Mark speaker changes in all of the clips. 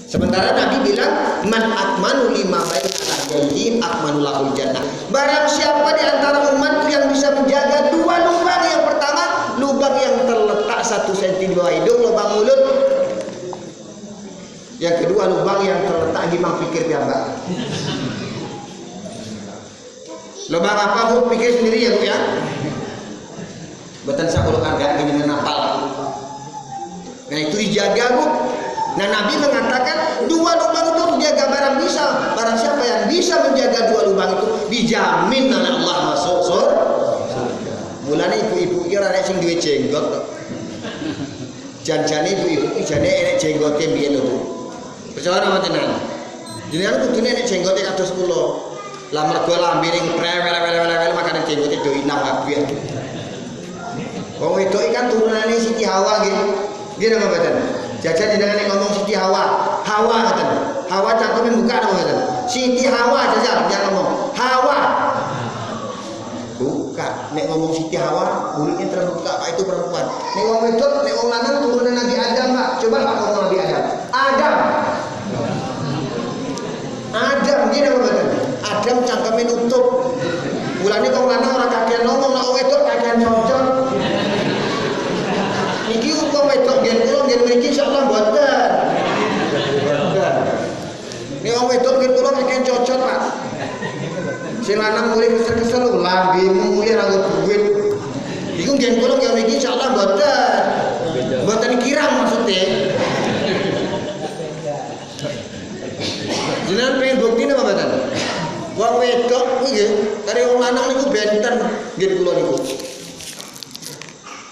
Speaker 1: Sementara Nabi bilang man akmanu lima baina ahdaihi akmanu lahul jannah. Barang siapa di antara umatku yang bisa menjaga dua lubang, yang pertama lubang yang terletak 1 cm di bawah hidung, lubang mulut. Yang kedua lubang yang terletak di mang pikir piyambak. Lubang apa Bu? Pikir sendiri ya Bu ya. Betul saya kalau agak gini napal. Nah itu dijaga Bu. Nah Nabi mengatakan dua lubang itu dijaga, barang siapa yang bisa menjaga dua lubang itu dijamin oleh Allah masuk surga. Mulane ibu-ibu iki ora nek sing duwe jenggot. Jan-jane ibu-ibu iki jane enek jenggote mbiyen lho Bu. Percaya napa tenan? Jenengan kudune nek jenggote kados kula. Lah mergo lambene prewel-wel makane jenggote do inam kabeh. Wong wedok iki kan turunane Siti Hawa nggih. Nggih napa mboten? Jajan jenengan ngomong Siti Hawa, Hawa ngoten. Hawa cangkeme buka napa ngoten? Siti Hawa jajan yang ngomong. Hawa. Buka. Nek ngomong Siti Hawa, mulutnya terbuka, Pak itu perempuan. Nek wong wedok, nek wong lanang turunan Nabi Adam, Pak. Coba Pak ngomong Nabi Adam. Adam. Adam nggih napa mboten? Adam cangkeme nutup. Mulane wong lanang ora kakean ngomong, nek wong wedok kakean cocok. Niki wong wedok ngen kula ngen mriki insyaallah mboten. Nek wong wedok ngen kula kakean cocok, Pak. Sing lanang mulih kesel-kesel lambemu mulih ra duit. Iku ngen kula ngen mriki insyaallah mboten. Mboten kirang maksude. Jenengan pengen bukti napa mboten? Wong wedok nggih, kare wong lanang niku benten nggih kula niku.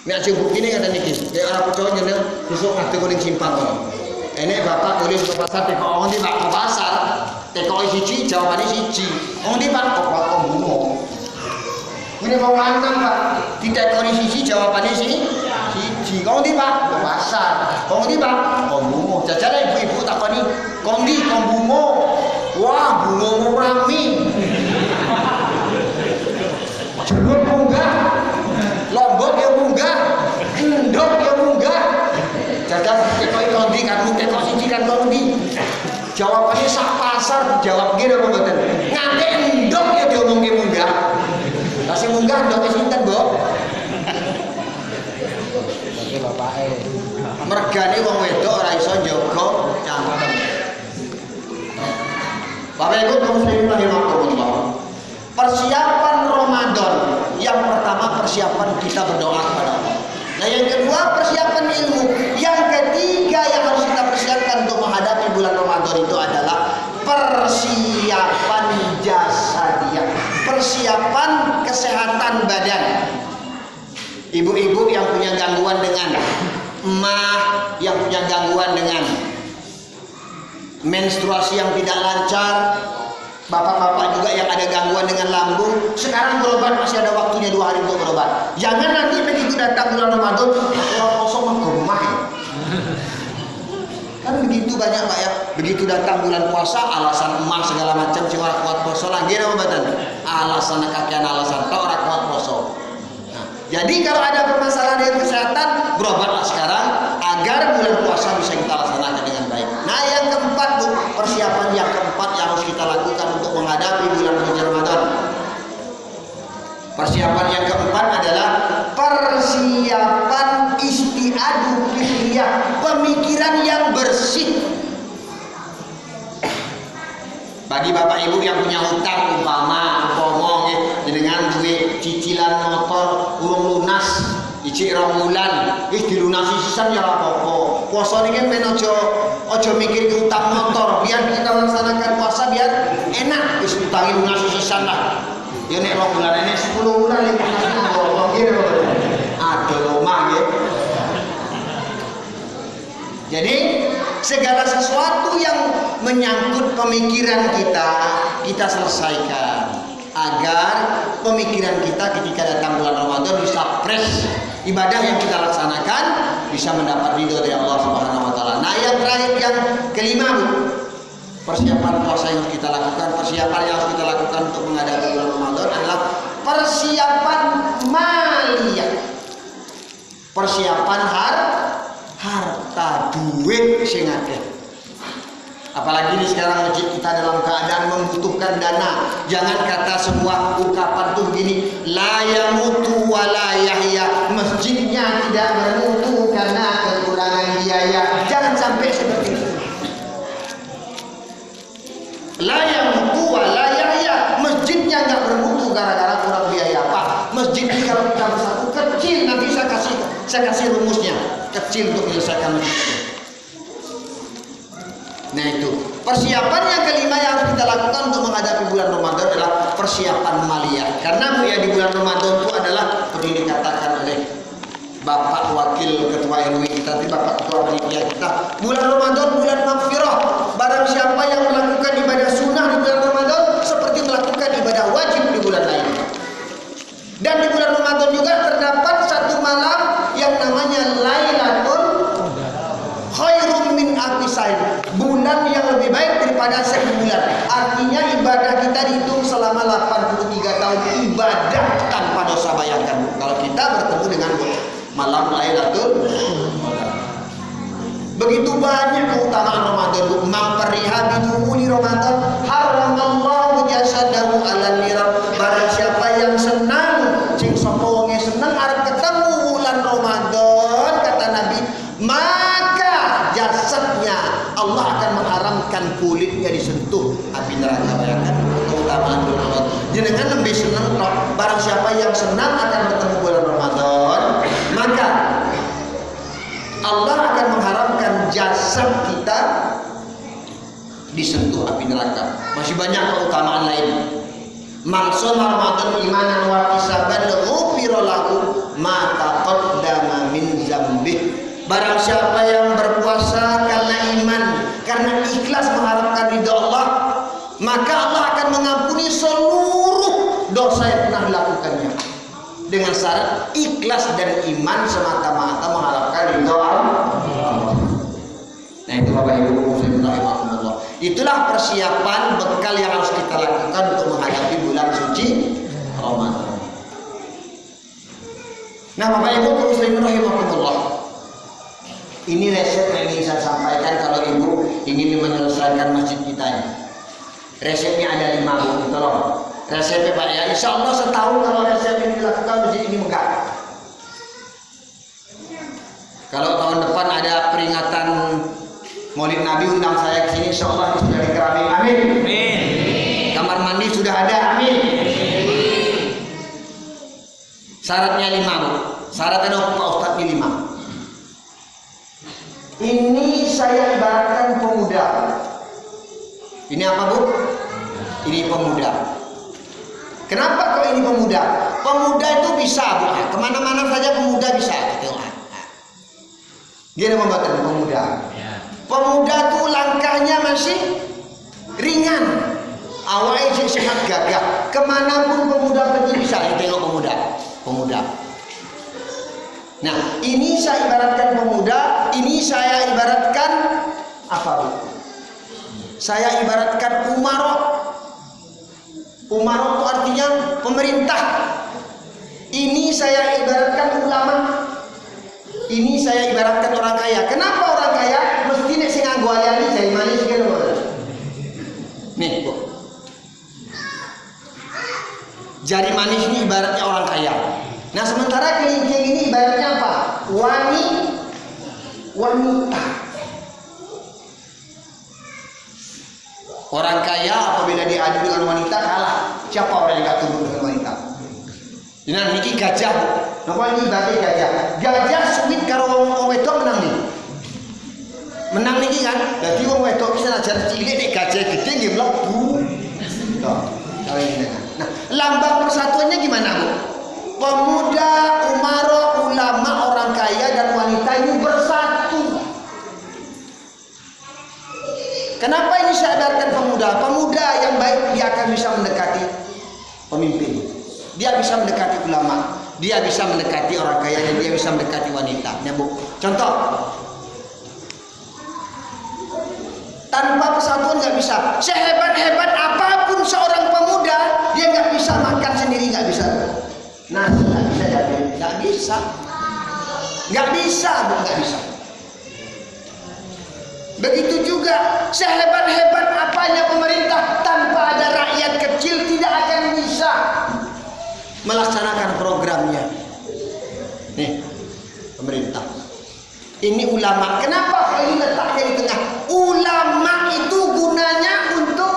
Speaker 1: Nek sing buktine ngaten niki, nek ora percaya jenengan besok ngadeg ning simpang kok. Enek bapak kulis ke pasar tekok ngondi Pak ke pasar. Tekok siji jawabane siji. Ngondi Pak kok bungo. Ini wong lanang Pak, ditekoni siji jawabane siji. Ngondi Pak ke pasar. Ngondi Pak bungo. Jajare ibu-ibu takoni, "Kondi bungo?" Wah, bungo rame. Jeruk munggah. Lombok ya munggah, endok ya munggah. Jajan tekok kondi kan tekok siji kan kondi. Jawabannya sak pasar dijawab nggih napa mboten? Nganti endok ya diomongke munggah. Lah sing munggah ndoke sinten, Mbok? Ndoke bapake. Mergane wong wedok ora iso njaga cangkem. Bapak Ibu kaum muslimin rahimakumullah. Persiapan Ramadan, yang pertama persiapan kita berdoa kepada Allah. Nah yang kedua persiapan ilmu. Yang ketiga yang harus kita persiapkan untuk menghadapi bulan Ramadan itu adalah persiapan jasadiah, persiapan kesehatan badan. Ibu-ibu yang punya gangguan dengan emah, yang punya gangguan dengan menstruasi yang tidak lancar, bapak-bapak juga yang ada gangguan dengan lambung, sekarang berobat masih ada waktunya 2 hari untuk berobat. Jangan nanti begitu datang bulan Ramadan, orang kosong menggemah. Kan begitu banyak Pak ya. Begitu datang bulan puasa, alasan emah segala macam, sing ora kuat poso lagi apa mboten? Alasan kakean alasan tok ora kuat poso. Nah, jadi kalau ada permasalahan dengan kesehatan, berobatlah sekarang agar bulan puasa bisa kita laksanakan dengan baik. Nah, yang keempat Bu, persiapan yang keempat yang harus kita lakukan untuk menghadapi bulan suci Ramadan. Persiapan yang keempat adalah persiapan isti'adu fikriyah, pemikiran yang bersih. Bagi bapak ibu yang punya hutang umpama dengan duit cicilan motor urung lunas, ijik 2 bulan, wis dilunasi sisan ya apa-apa. Puasa ini kan ojo mikir ke utang motor, biar kita melaksanakan puasa biar enak, wis utangi lunasi sisan lah. Ya nek 2 bulan ini 10 bulan iki ngomong ngene kok. Ada omah nggih. Jadi segala sesuatu yang menyangkut pemikiran kita selesaikan agar pemikiran kita ketika datang bulan Ramadan bisa fresh, ibadah yang kita laksanakan bisa mendapat ridho dari Allah Subhanahu wa taala. Nah, yang terakhir yang kelima Bu, persiapan puasa yang harus kita lakukan, persiapan yang harus kita lakukan untuk menghadapi bulan Ramadan adalah persiapan maliyah. Persiapan harta duit sing akeh. Apalagi ini sekarang masjid kita dalam keadaan membutuhkan dana. Jangan kata sebuah ungkapan tuh begini, la yamutu wa la yahya. Masjidnya tidak bermutu karena kekurangan biaya. Jangan sampai seperti itu. La yamutu wa la yahya. Masjidnya nggak bermutu gara-gara kurang biaya. Pak, masjid ini kalau kita bersatu kecil, nanti saya kasih rumusnya. Kecil untuk menyelesaikan masjid itu. Nah itu persiapan yang kelima yang harus kita lakukan untuk menghadapi bulan Ramadan adalah persiapan maliyah. Karena ya di bulan Ramadan itu adalah seperti dikatakan oleh Bapak Wakil Ketua RW kita, Bapak Ketua Panitia kita, bulan Ramadan bulan maghfirah. Barang siapa yang melakukan ibadah sunnah di bulan Ramadan seperti melakukan ibadah wajib di bulan lain. Dan di bulan Ramadan juga terdapat satu malam yang namanya Lailatul khairum min alfisain, bulan yang lebih baik daripada 1000 bulan. Artinya ibadah kita dihitung selama 83 tahun ibadah tanpa dosa. Bayangkan kalau kita bertemu dengan malam Lailatul Qadar. Begitu banyak keutamaan Ramadan. Memperiha biduhuli Ramadan haramallahu jasadahu ala niram. Barang siapa yang senang, sing sapa wonge seneng arep ketemu bulan Ramadan, kata Nabi, maka jasadnya Allah akan mengharamkan kulitnya disentuh api neraka. Bayangkan keutamaan bulan Ramadan. Jenengan lebih senang barang siapa yang senang akan bertemu bulan Ramadan, maka Allah akan mengharamkan jasad kita disentuh api neraka. Masih banyak keutamaan lain. Man shoma Ramadan imanan wa ihtisaban ghufira lahu ma taqaddama min dzambih. Barang siapa yang berpuasa karena iman, karena ikhlas mengharapkan ridha Allah, maka Allah akan mengampuni seluruh dosa yang pernah dilakukannya. Dengan syarat ikhlas dan iman semata-mata mengharapkan ridha Allah. Nah itu Bapak Ibu muslimin rahimakumullah. Itulah persiapan bekal yang harus kita lakukan untuk menghadapi bulan suci Ramadan. Nah Bapak Ibu muslimin rahimakumullah, ini resep yang ingin saya sampaikan kalau ibu ingin menyelesaikan masjid kita ini. Resepnya ada 5 Bu, tolong. Resepnya Pak ya, insya Allah setahun kalau resep ini dilakukan masjid ini megah. Kalau tahun depan ada peringatan Maulid Nabi, undang saya ke sini, insya Allah sudah dikerami, amin. Amin. Kamar mandi sudah ada, amin. Syaratnya 5 Bu. Syaratnya Pak Ustadz ini 5. Ini saya ibaratkan pemuda. Ini apa Bu? Ini pemuda. Kenapa kalau ini pemuda? Pemuda itu bisa Bu, kemana-mana saja pemuda bisa. Dia membuat pemuda. Pemuda tuh langkahnya masih ringan, awalnya sehat gagah. Kemanapun pemuda pergi bisa. Tengok pemuda. Nah, ini saya ibaratkan pemuda, ini saya ibaratkan apa Bu? Saya ibaratkan umarok. Umarok itu artinya pemerintah. Ini saya ibaratkan ulama. Ini saya ibaratkan orang kaya. Kenapa orang kaya? Mesti nek sing nganggo ali-ali jari manis gitu loh. Nih, Bu. Jari manis ini ibaratnya orang kaya. Nah, sementara kelingking ini ibaratnya apa? Wanita. Orang kaya apabila diadu dengan wanita kalah. Siapa orang yang gak tunduk dengan wanita? Dengan niki gajah. Napa ini ibaratnya gajah? Gajah suwit karo wong wedok menang nih. Menang niki kan? Dadi wong wedok bisa ajar cilik nek gajah gede nggih mlebu. Nah, lambang persatuannya gimana, Bu? Pemuda, umaro, ulama, orang kaya dan wanita ini bersatu. Kenapa ini saya ibaratkan pemuda? Pemuda yang baik dia akan bisa mendekati pemimpin. Dia bisa mendekati ulama. Dia bisa mendekati orang kaya dan dia bisa mendekati wanita. Ya, Bu. Contoh. Tanpa persatuan nggak bisa. Sehebat-hebat apapun seorang pemuda, dia nggak bisa makan sendiri, nggak bisa. Nah, nggak bisa jadi, nggak bisa, Bu, nggak bisa. Begitu juga Sehebat-hebat apanya pemerintah, tanpa ada rakyat kecil tidak akan bisa melaksanakan programnya. Nih, pemerintah. Ini ulama. Kenapa ini letaknya di tengah? Ulama itu gunanya untuk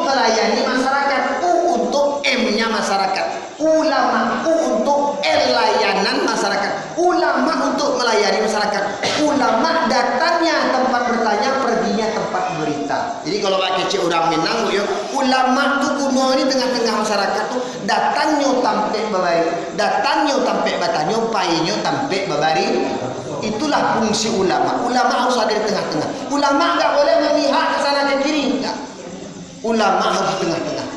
Speaker 1: melayani masyarakat. Untuk M-nya masyarakat. Ulama untuk layanan masyarakat. Ulama untuk melayani masyarakat. Ulama datangnya tempat bertanya, perginya tempat berita. Jadi kalau pakai cek orang Minang, ulama tuh kuno ini tengah-tengah masyarakat tuh datangnya tampek babari, datangnya tampek batanya, painya tampek babari. Itulah fungsi ulama. Ulama harus ada di tengah-tengah. Ulama nggak boleh memihak ke sana ke kiri. Enggak. Ulama harus di tengah-tengah.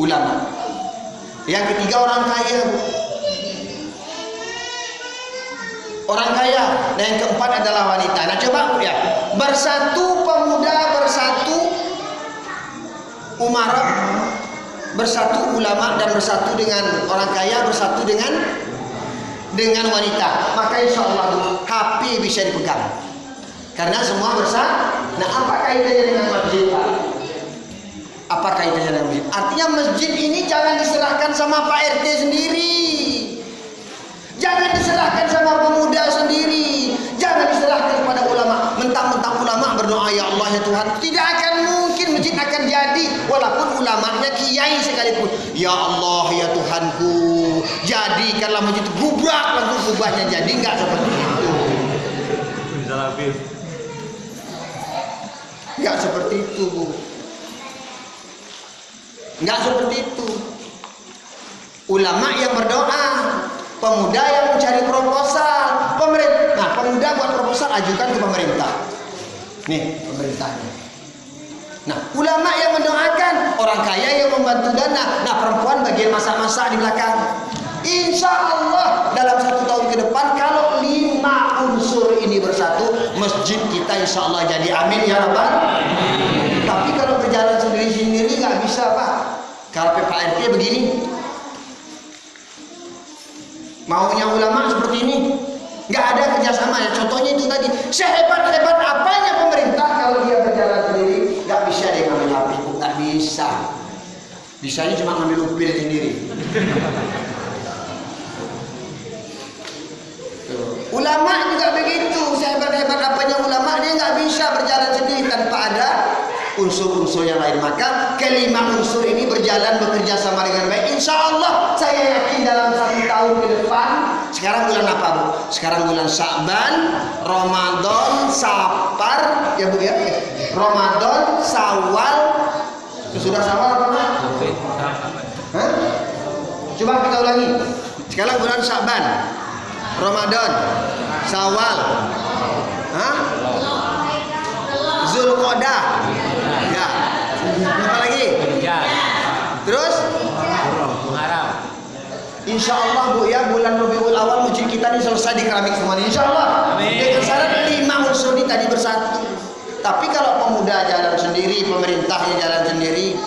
Speaker 1: Ulama. Yang ketiga orang kaya. Orang kaya. Dan yang keempat adalah wanita. Nah coba ya, bersatu pemuda, bersatu umarok, bersatu ulama, dan bersatu dengan orang kaya, bersatu dengan wanita. Maka insya Allah HP bisa dipegang. Karena semua bersatu. Nah apa kaitannya dengan masjid? Apa kaitannya dengan masjid? Artinya masjid ini jangan diserahkan sama Pak RT sendiri. Jangan diserahkan sama pemuda sendiri. Jangan diserahkan kepada ulama. Mentang-mentang ulama berdoa, ya Allah ya Tuhan. Tidak akan mungkin masjid akan jadi. Walaupun ulamanya kiai sekalipun. Ya Allah ya Tuhanku, jadikanlah masjid gubrak, langsung gubahnya jadi. Enggak seperti itu. Enggak seperti itu, Bu. Enggak seperti itu. Ulama yang berdoa, pemuda yang mencari proposal, pemerintah. Nah, pemuda buat proposal ajukan ke pemerintah. Nih, pemerintahnya. Nah, ulama yang mendoakan, orang kaya yang membantu dana. Nah, perempuan bagian masak-masak di belakang. Insya Allah dalam 1 tahun ke depan, kalau 5 unsur ini bersatu, masjid kita insya Allah jadi. Amin ya Rabbal. Tapi kalau berjalan sendiri-sendiri nggak bisa, Pak. Kalau Pak RT begini, maunya ulama seperti ini, nggak ada kerjasama ya. Contohnya itu tadi, sehebat-hebat apanya pemerintah, kalau dia berjalan sendiri nggak bisa dia ngambil HP, nggak bisa. Bisanya cuma ngambil upil sendiri. Ulama juga begitu, sehebat-hebat apanya ulama, dia nggak bisa berjalan sendiri tanpa ada unsur-unsur yang lain. Maka kelima unsur ini berjalan bekerja sama dengan baik. Insya Allah saya yakin dalam 1 tahun ke depan. Sekarang bulan apa, Bu? Sekarang bulan Sya'ban, Ramadan, Safar, ya Bu ya. Ramadan, Syawal. Sudah Syawal apa? Hah? Coba kita ulangi. Sekarang bulan Sya'ban, Ramadan, Syawal, Zulqa'dah, ya. Apa lagi? Terus? Insya Allah Bu ya, bulan Rabiul Awal masjid kita ini selesai di keramik semuanya. Insya Allah. Dengan syarat 5 unsur ini tadi bersatu. Tapi kalau pemuda jalan sendiri, pemerintahnya jalan sendiri,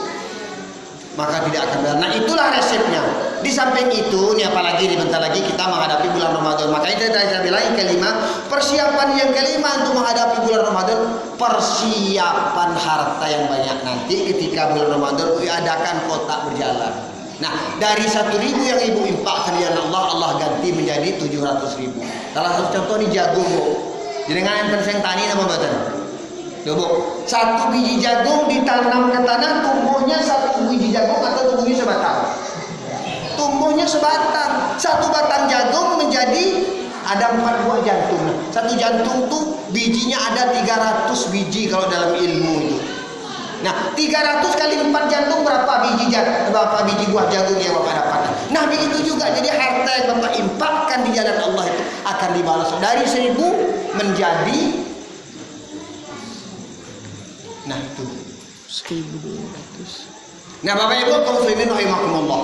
Speaker 1: maka tidak akan benar. Nah itulah resepnya. Di samping itu, nih apalagi nih bentar lagi kita menghadapi bulan Ramadan. Makanya tadi saya bilang yang kelima, persiapan yang kelima untuk menghadapi bulan Ramadan, persiapan harta yang banyak. Nanti ketika bulan Ramadan diadakan kotak berjalan. Nah dari 1.000 yang ibu infakkan ya Allah ganti menjadi 700.000. Salah satu contoh nih jagung, Bu. Jenengan yang penseng tani nama badan. Loh, Bu, 1 biji jagung ditanam ke tanah, tumbuhnya 1 biji jagung atau tumbuhnya sebatang? Tumbuhnya sebatang. 1 batang jagung menjadi ada 4 buah jantung. 1 jantung tuh bijinya ada 300 biji kalau dalam ilmu itu. Nah 300 kali 4 jantung berapa biji buah jagung yang Bapak dapat. Nah begitu juga, jadi harta yang Bapak infakkan di jalan Allah itu akan dibalas dari 1.000 menjadi, nah itu 1.200. Nah Bapak Ibu kaum muslimin rahimakumullah,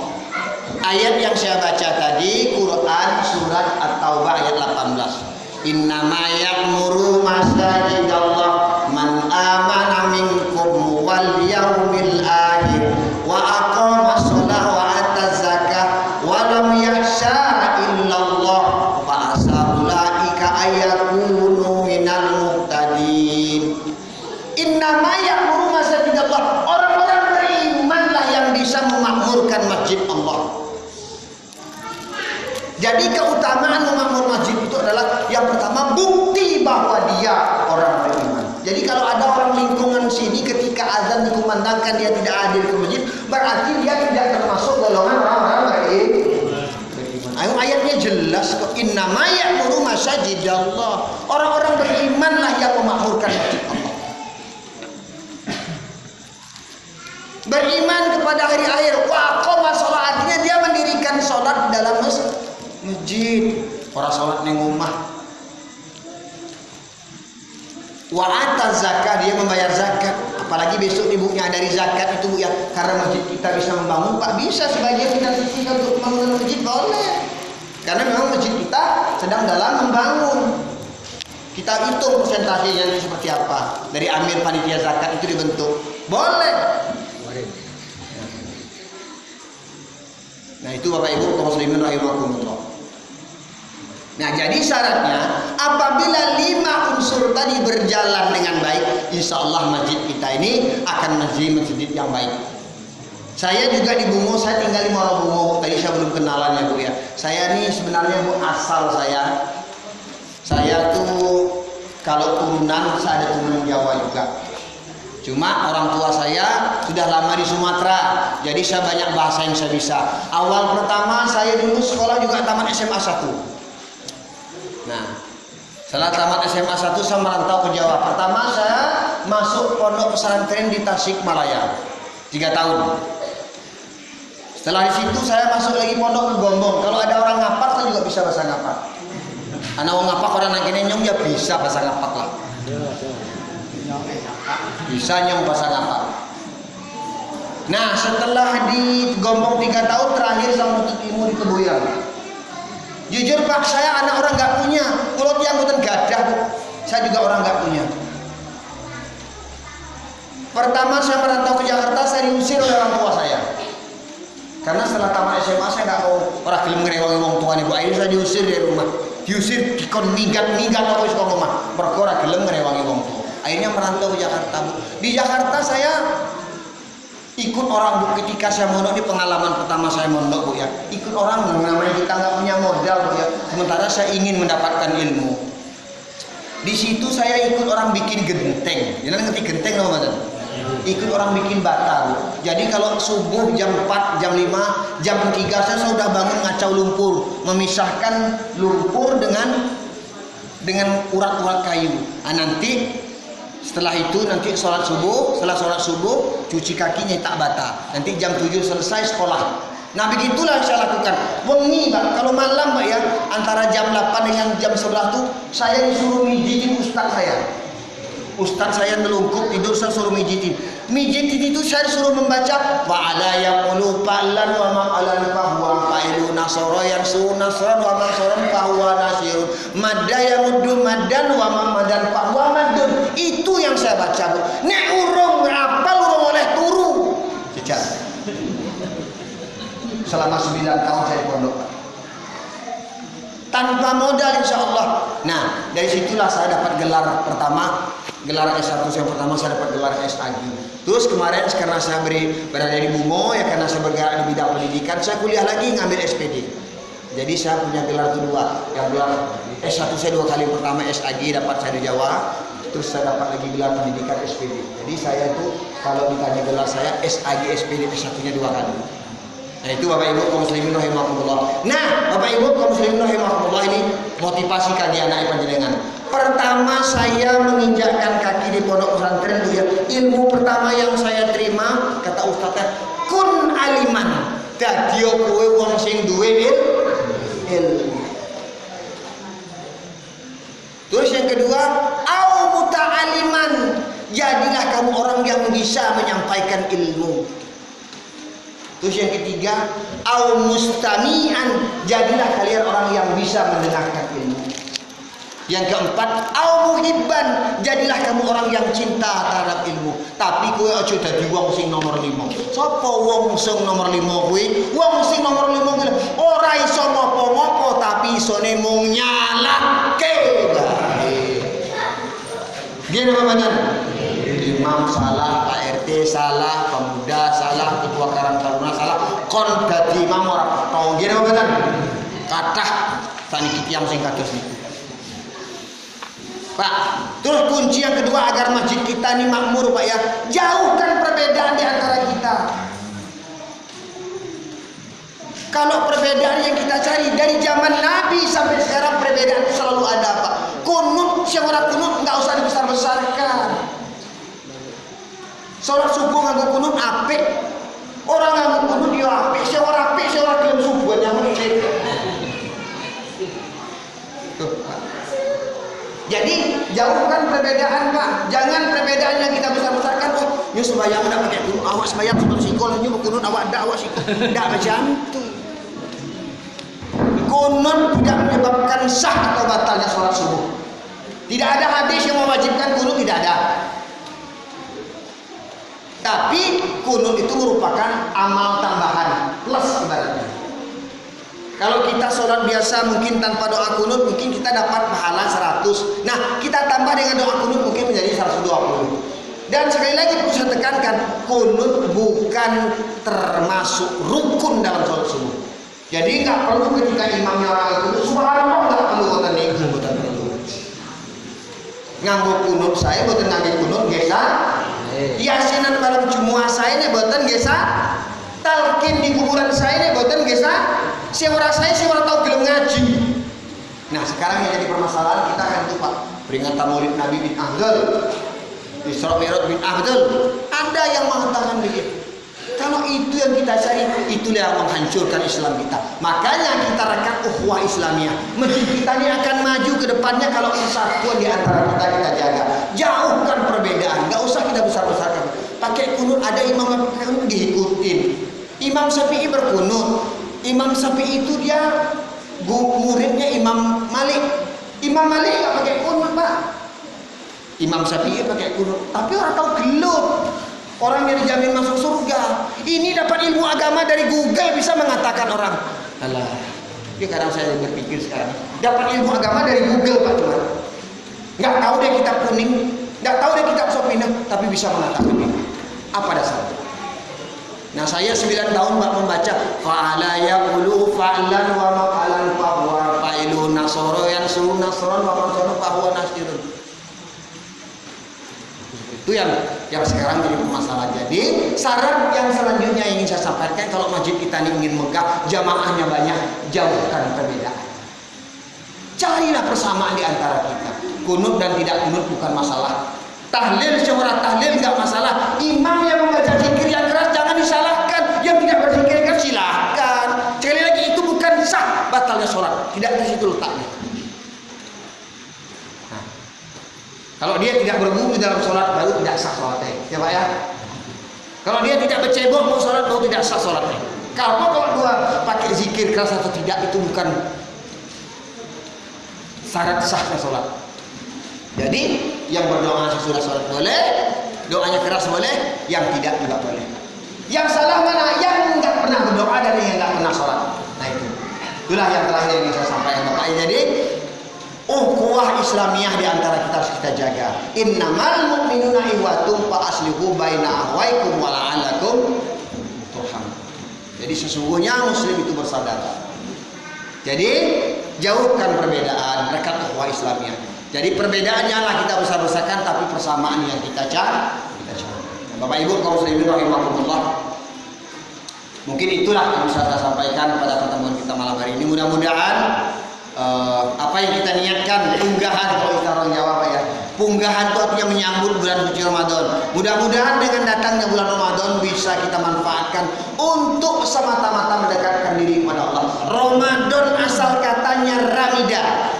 Speaker 1: ayat yang saya baca tadi Quran surat At-Taubah ayat 18. Innama ya'muru masajidallah man amana minkum wal yaumil akhir wa aqama shalah wa ata zakah wa lam yakhsha illallah fa asa ulaika ayakunu minal memakmurkan masjid Allah. Jadi keutamaan memakmur masjid itu adalah yang pertama bukti bahwa dia orang beriman. Jadi kalau ada orang lingkungan sini ketika azan dikumandangkan dia tidak hadir ke masjid, berarti dia tidak termasuk golongan orang-orang beriman. Ayo ayatnya jelas kok, innama ya'muru masajidallah. Orang-orang berimanlah yang memakmurkan masjid Allah. Beriman kepada hari akhir, waqama sholat, artinya dia mendirikan sholat di dalam masjid. Orang sholat di rumah. Wa ata zakat, dia membayar zakat. Apalagi besok ibunya dari zakat itu ya, karena masjid kita bisa membangun, Pak, bisa sebagian kita sisihkan untuk membangun masjid, boleh. Karena memang masjid kita sedang dalam membangun. Kita hitung persentasenya seperti apa. Dari amir panitia zakat itu dibentuk, boleh. Nah itu Bapak Ibu kaum muslimin rahimakumullah. Nah jadi syaratnya apabila 5 unsur tadi berjalan dengan baik, insya Allah masjid kita ini akan menjadi masjid yang baik. Saya juga di Bungo, saya tinggal di Muara Bungo. Tadi saya belum kenalan ya Bu ya. Saya ini sebenarnya Bu asal saya tuh kalau turunan saya ada turunan Jawa juga. Cuma orang tua saya sudah lama di Sumatera, jadi saya banyak bahasa yang saya bisa. Awal pertama saya dulu sekolah juga tamat SMA 1. Nah, setelah tamat SMA 1 saya merantau ke Jawa. Pertama saya masuk pondok pesantren di Tasikmalaya 3 tahun. Setelah di situ saya masuk lagi pondok ke Gombong. Kalau ada orang ngapak saya juga bisa bahasa ngapak. Anak orang ngapak orang nangkene nyong ya bisa bahasa ngapak lah. Bisa nyong bahasa ngapak. Nah, setelah di Gombong 3 tahun terakhir saya menuntut ilmu di Kebuyang. Jujur Pak, saya anak orang nggak punya. Kalau tiang bukan gadah, Bu. Saya juga orang nggak punya. Pertama saya merantau ke Jakarta, saya diusir oleh orang tua saya. Karena setelah tamat SMA saya nggak mau orang film ngerewangi wong tua nih Bu. Akhirnya saya diusir dari rumah. Diusir dikon minggat aku di rumah. Perkara film ngerewangi wong tua. Akhirnya merantau ke Jakarta Bu. Di Jakarta saya ikut orang Bu, ketika saya mondok, ini pengalaman pertama saya mondok Bu ya. Ikut orang, namanya kita nggak punya modal Bu ya. Sementara saya ingin mendapatkan ilmu. Di situ saya ikut orang bikin genteng. Jangan ngerti genteng loh Mas. Ikut orang bikin bata Bu. Jadi kalau subuh jam 4, jam 5, jam 3 saya sudah bangun ngacau lumpur, memisahkan lumpur dengan urat-urat kayu. Nah, nanti setelah itu nanti sholat subuh, setelah sholat subuh cuci kaki nyetak bata. Nanti jam 7 selesai sekolah. Nah begitulah yang saya lakukan. Wengi Pak, kalau malam Pak ya, antara jam 8 dengan jam 11 tuh saya disuruh mijitin ustaz saya. Ustaz saya nelungkup tidur, saya suruh mijitin. Mijitin itu saya disuruh membaca wa'ala yaqulu fa'lan wa ma'alan fahuwa fa'ilu nasara yansu nasran wa mansuran fahuwa nasirun madda yamuddu maddan wa mamadan fahuwa maddun. Itu yang saya baca Bu. Nek urung apal urung oleh turu. Jejak. Selama 9 tahun saya di pondok Pak. Tanpa modal insya Allah. Nah dari situlah saya dapat gelar pertama, gelar S1 yang pertama, saya dapat gelar SAG. Terus kemarin karena saya berada di Bungo ya, karena saya bergerak di bidang pendidikan, saya kuliah lagi ngambil SPD. Jadi saya punya gelar kedua, yang gelar S1 saya 2 kali. Pertama SAG dapat saya di Jawa, terus saya dapat lagi gelar pendidikan SPD. Jadi saya itu kalau ditanya gelar saya SAG SPD, S1-nya 2 kali. Nah itu Bapak Ibu kaum muslimin rahimakumullah. Nah Bapak Ibu kaum muslimin rahimakumullah, ini motivasi kaki anak panjenengan. Pertama saya menginjakkan kaki di pondok pesantren Bu ya, ilmu pertama yang saya terima kata ustaznya, kun aliman, dadi kowe wong sing duwe ilmu. Terus yang kedua, au muta'aliman, jadilah kamu orang yang bisa menyampaikan ilmu. Terus yang ketiga, au mustami'an, jadilah kalian orang yang bisa mendengarkan ilmu. Yang keempat, au muhibban, jadilah kamu orang yang cinta terhadap ilmu. Tapi kowe aja dadi wong sing nomor 5. Sapa wong sing nomor 5 kuwi? Wong sing nomor 5 kuwi ora iso ngopo-ngopo tapi isone mung nyalahke bae. Gini namanya. Imam salah, Pak RT salah, pemuda salah, ketua karang taruna salah, kon dadi imam ora tau nggih napa mboten kathah saniki tiyang sing kados niku Pak. Terus kunci yang kedua agar masjid kita ini makmur Pak ya, jauhkan perbedaan di antara kita. Kalau perbedaan yang kita cari dari zaman Nabi sampai sekarang, perbedaan itu selalu ada Pak. Kunut, syawara kunut nggak usah dibesar-besarkan. Sholat subuh nganggo kunut apik, orang nganggo kunut yo apik, syawara kelem subuh yang menit. Jadi jauhkan perbedaan Pak, jangan perbedaan yang kita besar-besarkan. Oh, nyu sembahyang ndak pakai kunut, awak sembahyang seperti sikol, nyu kunut awak ndak awak sikol. Ndak macam itu. Kunut tidak menyebabkan sah atau batalnya sholat subuh. Tidak ada hadis yang mewajibkan kunut, tidak ada. Tapi kunut itu merupakan amal tambahan plus ibaratnya. Kalau kita sholat biasa mungkin tanpa doa kunut mungkin kita dapat pahala 100. Nah, kita tambah dengan doa kunut mungkin menjadi 120. Dan sekali lagi perlu saya tekankan, kunut bukan termasuk rukun dalam sholat subuh. Jadi nggak perlu ketika imamnya orang kunut, subhanallah nggak perlu ngoten niku, mboten perlu. Nganggo kunut saya mboten nganggo kunut gesa. Yasinan malam Jumat saya nih mboten gesa. Talqin di kuburan saya nih mboten gesa. Sewara saya sewara tahu gelem ngaji. Nah, sekarang yang jadi permasalahan kita kan itu Pak, peringatan Maulid Nabi bin Afdal, Isra Mi'raj bin Afdal. Ada yang mengatakan begitu. Kalau itu yang kita cari, itulah yang menghancurkan Islam kita. Makanya kita rekat ukhuwah Islamiyah. Masjid kita ini akan maju ke depannya kalau persatuan di antara kita jaga. Jauhkan perbedaan, nggak usah kita besar-besarkan. Pakai kunut, ada imam yang pakai kunut diikutin. Imam Syafi'i berkunut. Imam Syafi'i itu dia muridnya Imam Malik. Imam Malik nggak pakai kunut Pak. Imam Syafi'i pakai kunut. Tapi orang tahu gelut. Orang yang dijamin masuk surga. Ini dapat ilmu agama dari Google bisa mengatakan orang. Alah, ya kadang saya berpikir sekarang. Dapat ilmu agama dari Google Pak Tuhan. Nggak tahu dia kitab kuning, nggak tahu dia kitab Sopina, tapi bisa mengatakan ini. Apa dasarnya? Nah, saya 9 tahun Pak membaca fa'ala yaqulu fa'lan wa maqalan fahuwa fa'ilu nasoro yang suruh nasron wa nasoro fahuwa nasirun. Itu yang sekarang jadi masalah. Jadi saran yang selanjutnya yang ingin saya sampaikan, kalau masjid kita ini ingin megah, jamaahnya banyak, jauhkan perbedaan. Carilah persamaan di antara kita. Kunut dan tidak kunut bukan masalah. Tahlil, syuhrat tahlil nggak masalah. Imam yang membaca zikir yang keras jangan disalahkan. Yang tidak berzikir yang keras silahkan. Sekali lagi itu bukan sah batalnya sholat. Tidak di situ letaknya. Nah, kalau dia tidak berbunyi dalam sholat baru tidak sah sholatnya, ya Pak ya. Kalau dia tidak bercebok mau sholat baru tidak sah sholatnya. Kalau dua pakai zikir keras atau tidak itu bukan syarat sahnya sholat. Jadi yang berdoa sesudah sholat boleh, doanya keras boleh, yang tidak juga boleh. Yang salah mana? Yang nggak pernah berdoa dan yang nggak pernah sholat. Nah itulah yang terakhir yang saya sampaikan Bapak. Jadi ukhuwah Islamiyah di antara kita harus kita jaga. Innamal mu'minuna ikhwatun fa aslihu baina akhwaykum wa la'allakum turhamun. Jadi sesungguhnya muslim itu bersaudara. Jadi jauhkan perbedaan, rekat ukhuwah Islamiyah. Jadi perbedaannya lah kita besar-besarkan, tapi persamaan yang kita cari. Bapak Ibu kaum muslimin rahimakumullah. Mungkin itulah yang bisa saya sampaikan pada pertemuan kita malam hari ini. Mudah-mudahan apa yang kita niatkan, punggahan kalau kita orang Jawa Pak ya. Punggahan itu artinya menyambut bulan suci Ramadan. Mudah-mudahan dengan datangnya bulan Ramadan bisa kita manfaatkan untuk semata-mata mendekatkan diri kepada Allah. Ramadan asal katanya Ramida.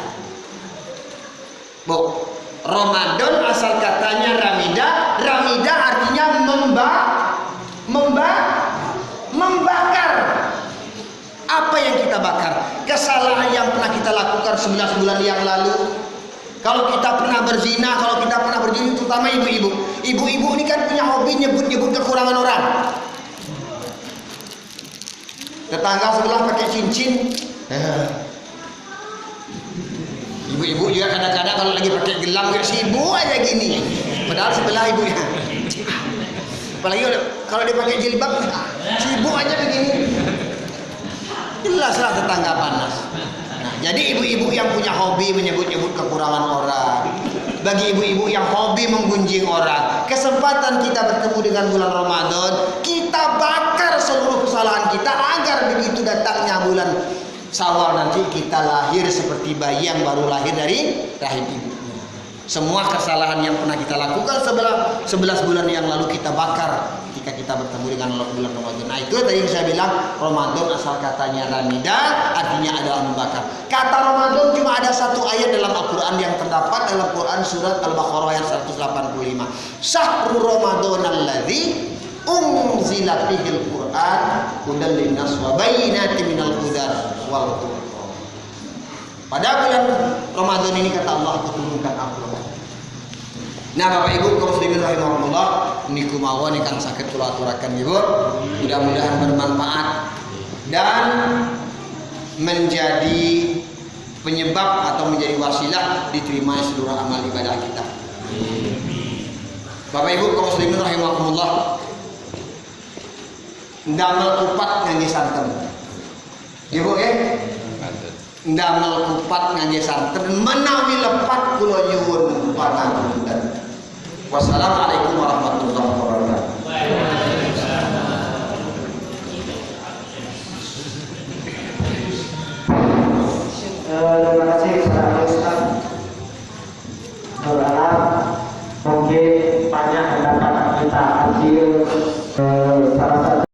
Speaker 1: Bu, Ramadan asal katanya Ramida. Ramida artinya membakar. Apa yang kita bakar? Kesalahan yang pernah kita lakukan 11 bulan yang lalu. Kalau kita pernah berzina, kalau kita pernah berjudi, terutama ibu-ibu. Ibu-ibu ini kan punya hobi nyebut-nyebut kekurangan orang. Tetangga sebelah pakai cincin. Ibu-ibu juga kadang-kadang kalau lagi pakai gelang kayak sibuk aja gini. Padahal sebelah ibunya. Apalagi kalau dia pakai jilbab, sibuk aja begini. Jelaslah tetangga panas. Nah, jadi ibu-ibu yang punya hobi menyebut-nyebut kekurangan orang, bagi ibu-ibu yang hobi menggunjing orang, kesempatan kita bertemu dengan bulan Ramadan, kita bakar seluruh kesalahan kita agar begitu datangnya bulan Syawal nanti kita lahir seperti bayi yang baru lahir dari rahim ibunya. Semua kesalahan yang pernah kita lakukan 11 bulan yang lalu kita bakar ketika kita bertemu dengan bulan Ramadan. Nah, itu tadi yang saya bilang, Ramadan asal katanya ramida, artinya adalah membakar. Kata Ramadan cuma ada satu ayat dalam Al-Quran yang terdapat dalam Quran surat Al-Baqarah ayat 185. Syahrul Ramadan alladzi unzila fihil Quran hudan linnas wa bayyinatin minal huda wal furqan. Pada bulan Ramadan ini kata Allah, aku turunkan Al-Quran. Nah, Bapak Ibu kaum muslimin rahimahullah, niku mawon ingkang saged kula aturaken Ibu. Mudah-mudahan bermanfaat dan menjadi penyebab atau menjadi wasilah diterima seluruh amal ibadah kita. Bapak Ibu kaum muslimin rahimahullah, ndamel kupat ngangge santen. Ibu ndamel kupat ngangge santen menawi lepat kula nyuwun pangapunten. Wassalamualaikum warahmatullahi wabarakatuh.